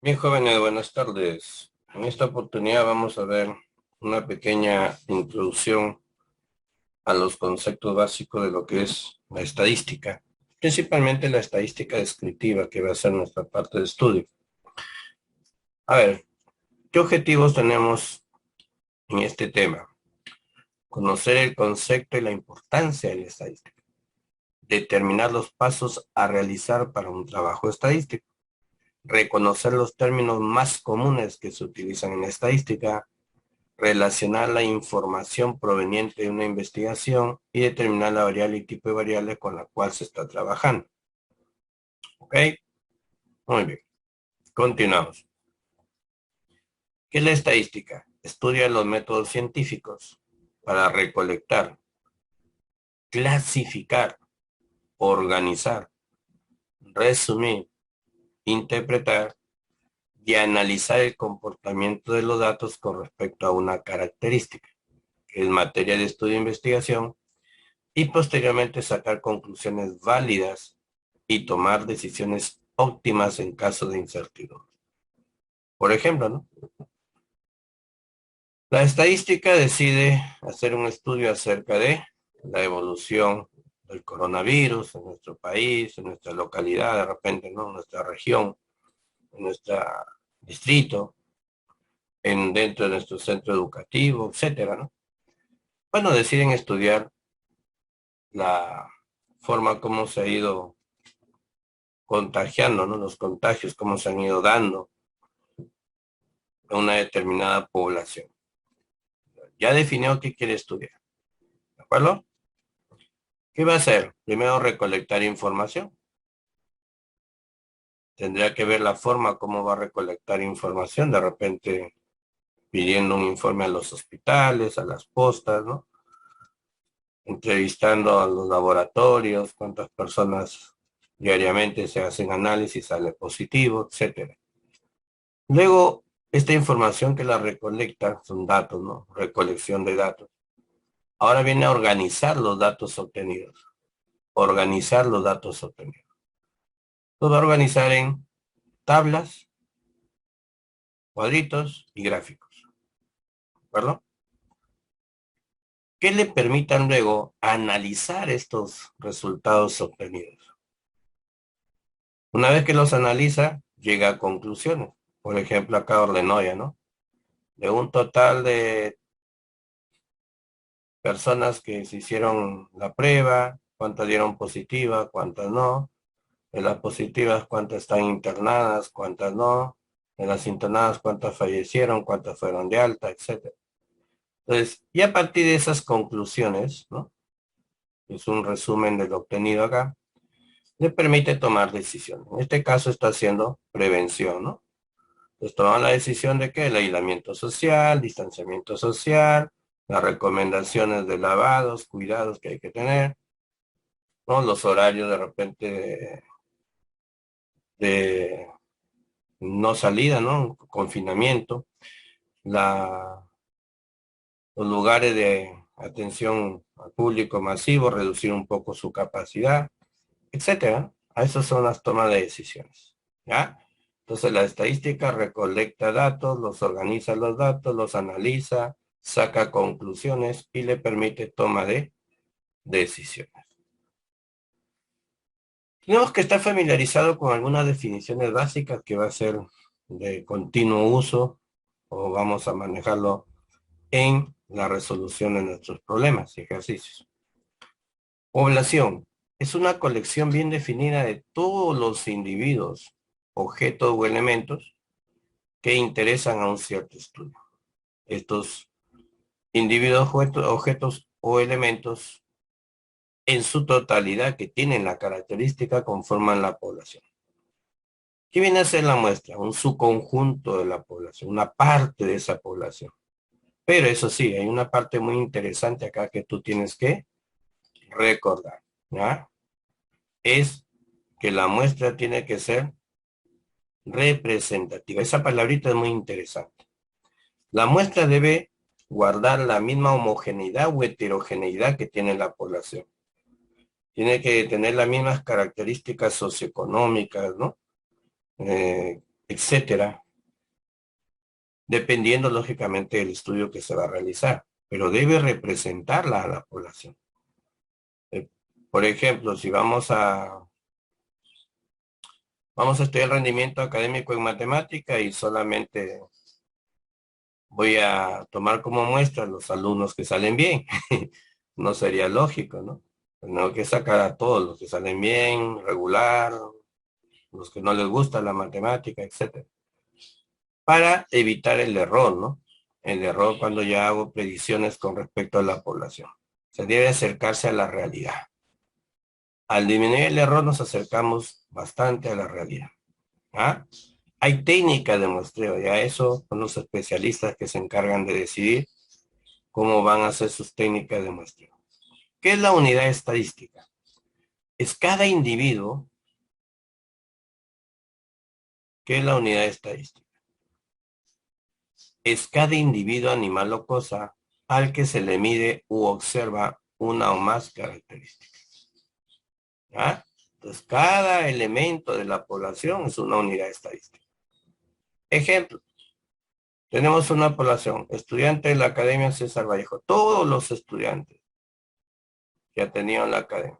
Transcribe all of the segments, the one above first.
Bien, jóvenes, buenas tardes. En esta oportunidad vamos a ver una pequeña introducción a los conceptos básicos de lo que es la estadística, principalmente la estadística descriptiva, que va a ser nuestra parte de estudio. A ver, ¿qué objetivos tenemos en este tema? Conocer el concepto y la importancia de la estadística, determinar los pasos a realizar para un trabajo estadístico, reconocer los términos más comunes que se utilizan en la estadística, relacionar la información proveniente de una investigación y determinar la variable y tipo de variable con la cual se está trabajando. ¿Ok? Muy bien. Continuamos. ¿Qué es la estadística? Estudia los métodos científicos para recolectar, clasificar, organizar, resumir, interpretar y analizar el comportamiento de los datos con respecto a una característica, que es materia de estudio e investigación, y posteriormente sacar conclusiones válidas y tomar decisiones óptimas en caso de incertidumbre. Por ejemplo, ¿no? La estadística decide hacer un estudio acerca de la evolución del coronavirus en nuestro país, en nuestra localidad, de repente, ¿no? En nuestra región, en nuestro distrito, dentro de nuestro centro educativo, etcétera, ¿no? Bueno, deciden estudiar la forma como se ha ido contagiando, ¿no? Los contagios, cómo se han ido dando a una determinada población. Ya definió qué quiere estudiar, ¿de acuerdo? ¿Qué va a hacer? Primero recolectar información. Tendría que ver la forma como va a recolectar información, de repente pidiendo un informe a los hospitales, a las postas, ¿no? Entrevistando a los laboratorios, cuántas personas diariamente se hacen análisis, sale positivo, etcétera. Luego, esta información que la recolecta son datos, ¿no? Recolección de datos. Ahora viene a organizar los datos obtenidos. Organizar los datos obtenidos. Lo va a organizar en tablas, cuadritos y gráficos. ¿De acuerdo? Que le permitan luego analizar estos resultados obtenidos. Una vez que los analiza, llega a conclusiones. Por ejemplo, acá ordenó ya, ¿no? De un total de personas que se hicieron la prueba, cuántas dieron positiva, cuántas no. De las positivas, cuántas están internadas, cuántas no. De las internadas, cuántas fallecieron, cuántas fueron de alta, etcétera. Entonces, y a partir de esas conclusiones, ¿no? Es un resumen de lo obtenido acá, le permite tomar decisiones. En este caso está haciendo prevención, ¿no? Entonces toman la decisión de que el aislamiento social, distanciamiento social, las recomendaciones de lavados, cuidados que hay que tener, ¿no? Los horarios de repente de no salida, ¿no? Confinamiento, la, los lugares de atención al público masivo, reducir un poco su capacidad, etcétera. A esas son las tomas de decisiones, ¿ya? Entonces la estadística recolecta datos, los organiza los datos, los analiza, saca conclusiones y le permite toma de decisiones. Tenemos que estar familiarizado con algunas definiciones básicas que va a ser de continuo uso o vamos a manejarlo en la resolución de nuestros problemas y ejercicios. Población es una colección bien definida de todos los individuos, objetos o elementos que interesan a un cierto estudio. Estos individuos, objetos o elementos en su totalidad que tienen la característica conforman la población. ¿Qué viene a ser la muestra? Un subconjunto de la población, una parte de esa población. Pero eso sí, hay una parte muy interesante acá que tú tienes que recordar, ¿ya? Es que la muestra tiene que ser representativa. Esa palabrita es muy interesante. La muestra debe guardar la misma homogeneidad o heterogeneidad que tiene la población. Tiene que tener las mismas características socioeconómicas, ¿no? etcétera, dependiendo lógicamente del estudio que se va a realizar, pero debe representarla a la población. Por ejemplo, si vamos a estudiar el rendimiento académico en matemática y solamente voy a tomar como muestra los alumnos que salen bien. No sería lógico, ¿no? Tengo que sacar a todos los que salen bien, regular, los que no les gusta la matemática, etcétera, para evitar el error, ¿no? El error cuando ya hago predicciones con respecto a la población. Se debe acercarse a la realidad. Al disminuir el error nos acercamos bastante a la realidad. ¿Ah? Hay técnicas de muestreo, ya eso son los especialistas que se encargan de decidir cómo van a hacer sus técnicas de muestreo. ¿Qué es la unidad estadística? Es cada individuo. ¿Qué es la unidad estadística? Es cada individuo, animal o cosa al que se le mide u observa una o más características. ¿Ah? Entonces, cada elemento de la población es una unidad estadística. Ejemplo, tenemos una población, estudiante de la Academia César Vallejo, todos los estudiantes que ha tenido en la academia.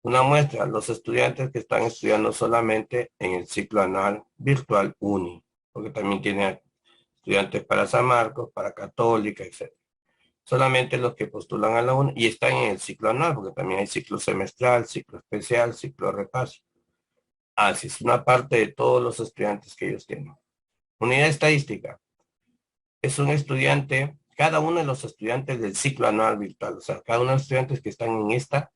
Una muestra, los estudiantes que están estudiando solamente en el ciclo anual virtual UNI, porque también tiene estudiantes para San Marcos, para Católica, etc. Solamente los que postulan a la UNI y están en el ciclo anual, porque también hay ciclo semestral, ciclo especial, ciclo de repaso. Así es una parte de todos los estudiantes que ellos tienen. Unidad estadística. Es un estudiante, cada uno de los estudiantes del ciclo anual virtual, o sea, cada uno de los estudiantes que están en esta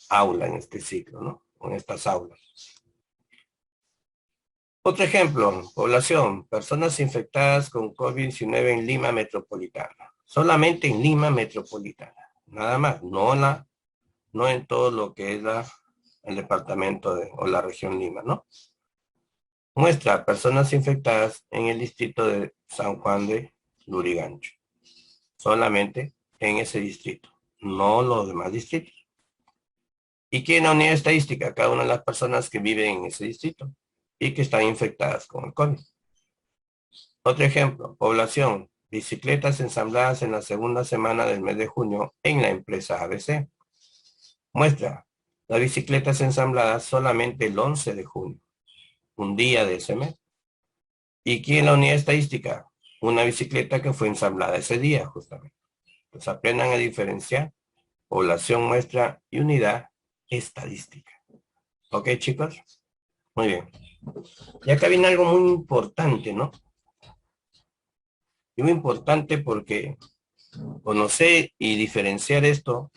aula, en este ciclo, ¿no? En estas aulas. Otro ejemplo, población, personas infectadas con COVID-19 en Lima Metropolitana. Solamente en Lima Metropolitana. Nada más, no en todo lo que es el departamento o la región Lima, ¿no? Muestra personas infectadas en el distrito de San Juan de Lurigancho. Solamente en ese distrito, no los demás distritos. ¿Y quién la unidad estadística? Cada una de las personas que viven en ese distrito y que están infectadas con el COVID. Otro ejemplo, población, bicicletas ensambladas en la segunda semana del mes de junio en la empresa ABC. Muestra, las bicicletas ensambladas solamente el 11 de junio, un día de ese mes. ¿Y quién la unidad estadística? Una bicicleta que fue ensamblada ese día, justamente. Entonces aprendan a diferenciar población, muestra y unidad estadística. ¿Ok, chicos? Muy bien. Y acá viene algo muy importante, ¿no? Y muy importante porque conocer y diferenciar esto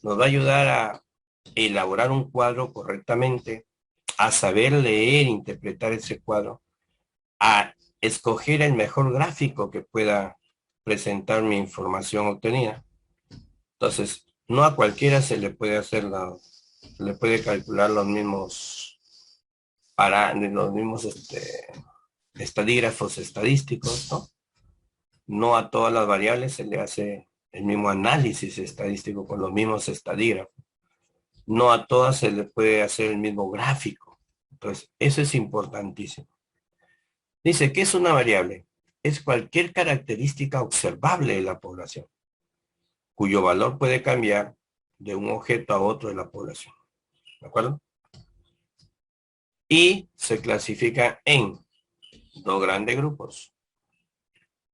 nos va a ayudar a elaborar un cuadro correctamente, a saber leer, interpretar ese cuadro, a escoger el mejor gráfico que pueda presentar mi información obtenida. Entonces, no a cualquiera se le puede hacer le puede calcular los mismos estadígrafos estadísticos, ¿no? No a todas las variables se le hace el mismo análisis estadístico con los mismos estadígrafos. No a todas se le puede hacer el mismo gráfico. Entonces, eso es importantísimo. Dice, ¿qué es una variable? Es cualquier característica observable de la población, cuyo valor puede cambiar de un objeto a otro de la población. ¿De acuerdo? Y se clasifica en dos grandes grupos,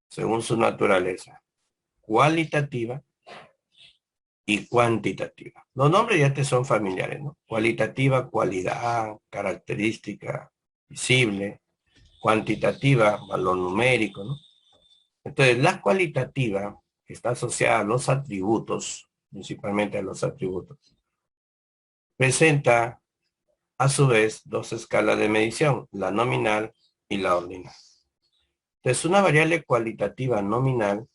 según su naturaleza, cualitativa y cuantitativa. Los nombres ya te son familiares, ¿no? Cualitativa, cualidad, característica visible. Cuantitativa, valor numérico, ¿no? Entonces, la cualitativa, que está asociada a los atributos, principalmente a los atributos, presenta a su vez dos escalas de medición, la nominal y la ordinal. Entonces, una variable cualitativa nominal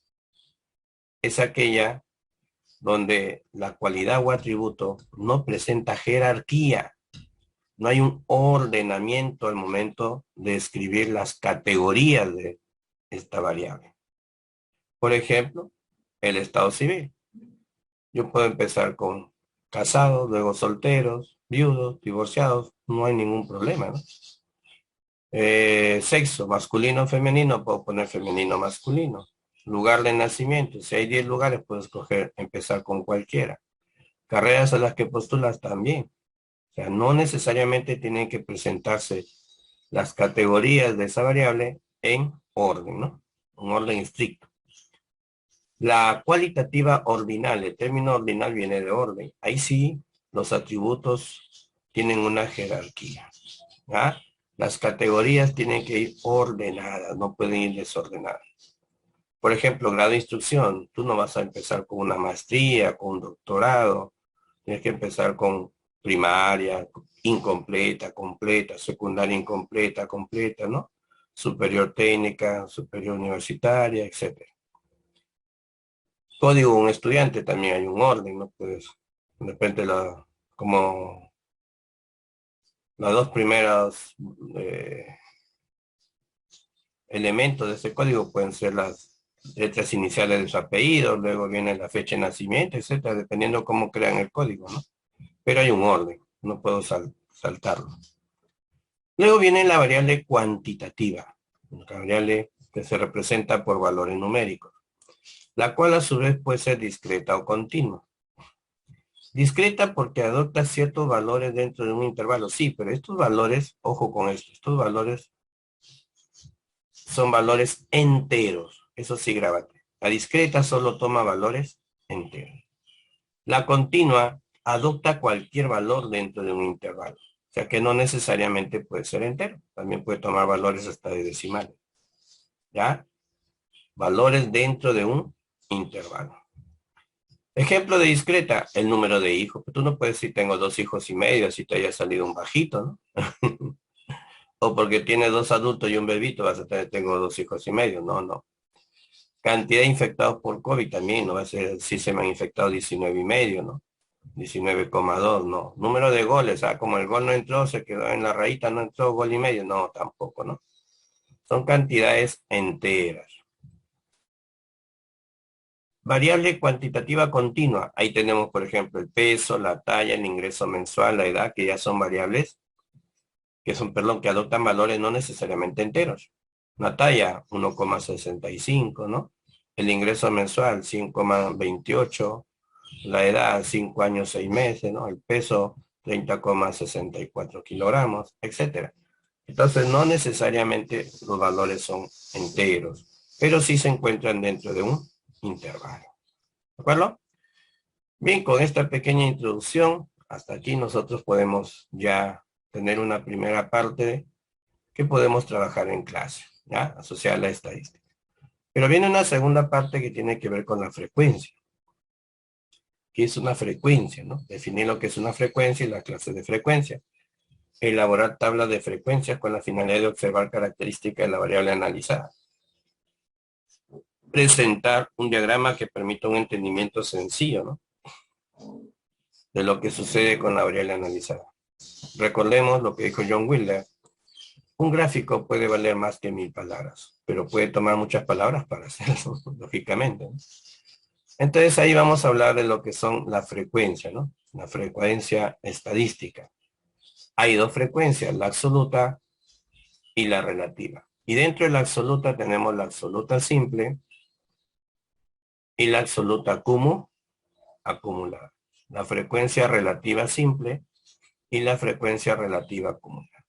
es aquella donde la cualidad o atributo no presenta jerarquía, no hay un ordenamiento al momento de escribir las categorías de esta variable. Por ejemplo, el estado civil. Yo puedo empezar con casados, luego solteros, viudos, divorciados, no hay ningún problema, ¿no? Sexo, masculino, femenino, puedo poner femenino, masculino. Lugar de nacimiento, si hay 10 lugares, puedo escoger, empezar con cualquiera. Carreras a las que postulas también. O sea, no necesariamente tienen que presentarse las categorías de esa variable en orden, ¿no? Un orden estricto. La cualitativa ordinal, el término ordinal viene de orden. Ahí sí, los atributos tienen una jerarquía. ¿Ya? Las categorías tienen que ir ordenadas, no pueden ir desordenadas. Por ejemplo, grado de instrucción, tú no vas a empezar con una maestría, con un doctorado, tienes que empezar con primaria, incompleta, completa, secundaria incompleta, completa, ¿no? Superior técnica, superior universitaria, etcétera. Código de un estudiante también hay un orden, ¿no? Pues, de repente, como las dos primeras elementos de ese código pueden ser las letras iniciales de su apellido, luego viene la fecha de nacimiento, etcétera, dependiendo cómo crean el código, ¿no? Pero hay un orden, no puedo saltarlo. Luego viene la variable cuantitativa, la variable que se representa por valores numéricos, la cual a su vez puede ser discreta o continua. Discreta porque adopta ciertos valores dentro de un intervalo, sí, pero estos valores, ojo con esto, estos valores son valores enteros, eso sí, grábate. La discreta solo toma valores enteros. La continua adopta cualquier valor dentro de un intervalo. O sea que no necesariamente puede ser entero. También puede tomar valores hasta de decimales. ¿Ya? Valores dentro de un intervalo. Ejemplo de discreta, el número de hijos. Tú no puedes decir tengo 2,5 hijos, así te haya salido un bajito, ¿no? O porque tienes 2 adultos y un bebito, vas a tener, tengo 2,5 hijos. No, no. Cantidad de infectados por COVID también, no va a ser si se me han infectado 19,5, ¿no? 19,2, no. Número de goles, como el gol no entró, se quedó en la rayita, no entró, gol y medio, no, tampoco, ¿no? Son cantidades enteras. Variable cuantitativa continua. Ahí tenemos, por ejemplo, el peso, la talla, el ingreso mensual, la edad, que ya son variables, que son, perdón, que adoptan valores no necesariamente enteros. La talla, 1,65, ¿no? El ingreso mensual, 5,28. La edad, 5 años, 6 meses, ¿no? El peso, 30,64 kilogramos, etcétera. Entonces, no necesariamente los valores son enteros, pero sí se encuentran dentro de un intervalo. ¿De acuerdo? Bien, con esta pequeña introducción, hasta aquí nosotros podemos ya tener una primera parte que podemos trabajar en clase, ¿ya? Asociada a la estadística. Pero viene una segunda parte que tiene que ver con la frecuencia. ¿Qué es una frecuencia, no? Definir lo que es una frecuencia y la clase de frecuencia. Elaborar tablas de frecuencias con la finalidad de observar características de la variable analizada. Presentar un diagrama que permita un entendimiento sencillo, ¿no? De lo que sucede con la variable analizada. Recordemos lo que dijo John Wilder. Un gráfico puede valer más que 1000 palabras, pero puede tomar muchas palabras para hacerlo, lógicamente, ¿no? Entonces ahí vamos a hablar de lo que son la frecuencia, ¿no? La frecuencia estadística. Hay dos frecuencias, la absoluta y la relativa. Y dentro de la absoluta tenemos la absoluta simple y la absoluta acumulada. La frecuencia relativa simple y la frecuencia relativa acumulada.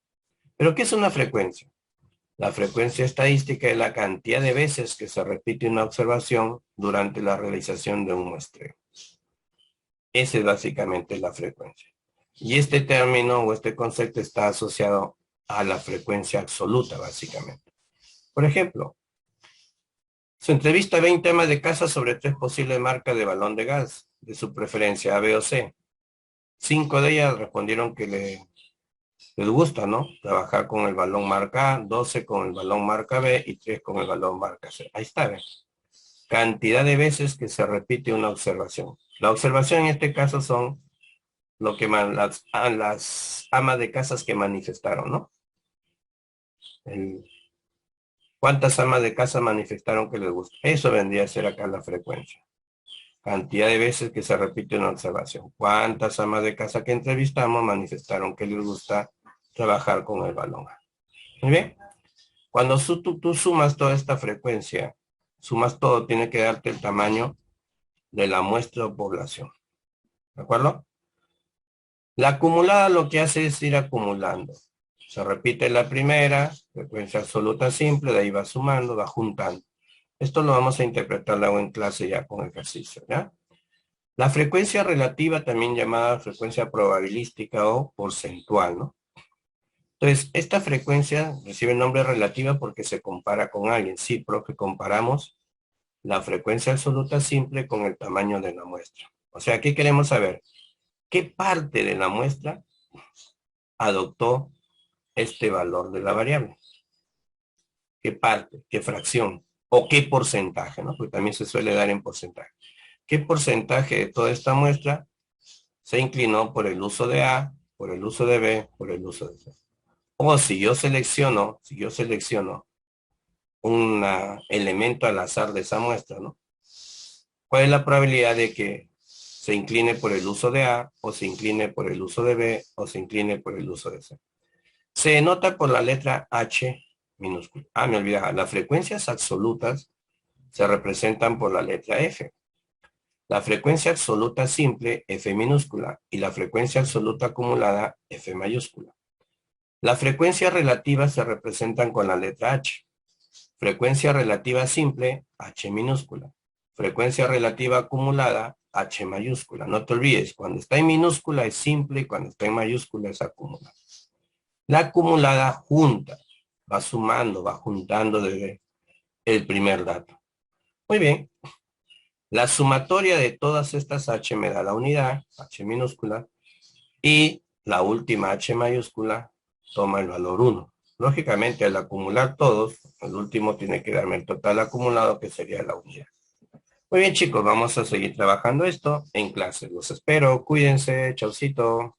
¿Pero qué es una frecuencia? La frecuencia estadística es la cantidad de veces que se repite una observación durante la realización de un muestreo. Esa es básicamente la frecuencia. Y este término o este concepto está asociado a la frecuencia absoluta, básicamente. Por ejemplo, se entrevista a 20 amas de casa sobre 3 posibles marcas de balón de gas, de su preferencia A, B o C. 5 de ellas respondieron que les gusta, ¿no? Trabajar con el balón marca A, 12 con el balón marca B y 3 con el balón marca C. Ahí está, ¿ven? Cantidad de veces que se repite una observación. La observación en este caso son lo que las amas de casas que manifestaron, ¿no? ¿Cuántas amas de casa manifestaron que les gusta? Eso vendría a ser acá la frecuencia. Cantidad de veces que se repite una observación. ¿Cuántas amas de casa que entrevistamos manifestaron que les gusta trabajar con el balón? Muy bien. Cuando tú sumas toda esta frecuencia, sumas todo, tiene que darte el tamaño de la muestra o población. ¿De acuerdo? La acumulada lo que hace es ir acumulando. Se repite la primera, frecuencia absoluta simple, de ahí va sumando, va juntando. Esto lo vamos a interpretar luego en clase ya con ejercicio, ¿ya? La frecuencia relativa, también llamada frecuencia probabilística o porcentual, ¿no? Entonces, esta frecuencia recibe el nombre relativa porque se compara con alguien. Sí, profe, comparamos la frecuencia absoluta simple con el tamaño de la muestra. O sea, aquí queremos saber qué parte de la muestra adoptó este valor de la variable. ¿Qué parte? ¿Qué fracción? ¿O qué porcentaje? ¿No? Porque también se suele dar en porcentaje. ¿Qué porcentaje de toda esta muestra se inclinó por el uso de A, por el uso de B, por el uso de C? O si yo selecciono un elemento al azar de esa muestra, ¿no? ¿Cuál es la probabilidad de que se incline por el uso de A, o se incline por el uso de B, o se incline por el uso de C? Se denota por la letra H minúscula. Me olvidaba, las frecuencias absolutas se representan por la letra F. La frecuencia absoluta simple, F minúscula, y la frecuencia absoluta acumulada, F mayúscula. Las frecuencias relativas se representan con la letra H. Frecuencia relativa simple, H minúscula. Frecuencia relativa acumulada, H mayúscula. No te olvides, cuando está en minúscula es simple y cuando está en mayúscula es acumulada. La acumulada junta, va sumando, va juntando desde el primer dato. Muy bien. La sumatoria de todas estas H me da la unidad, H minúscula, y la última H mayúscula toma el valor 1. Lógicamente, al acumular todos, el último tiene que darme el total acumulado, que sería la unidad. Muy bien, chicos, vamos a seguir trabajando esto en clase. Los espero, cuídense, chaucito.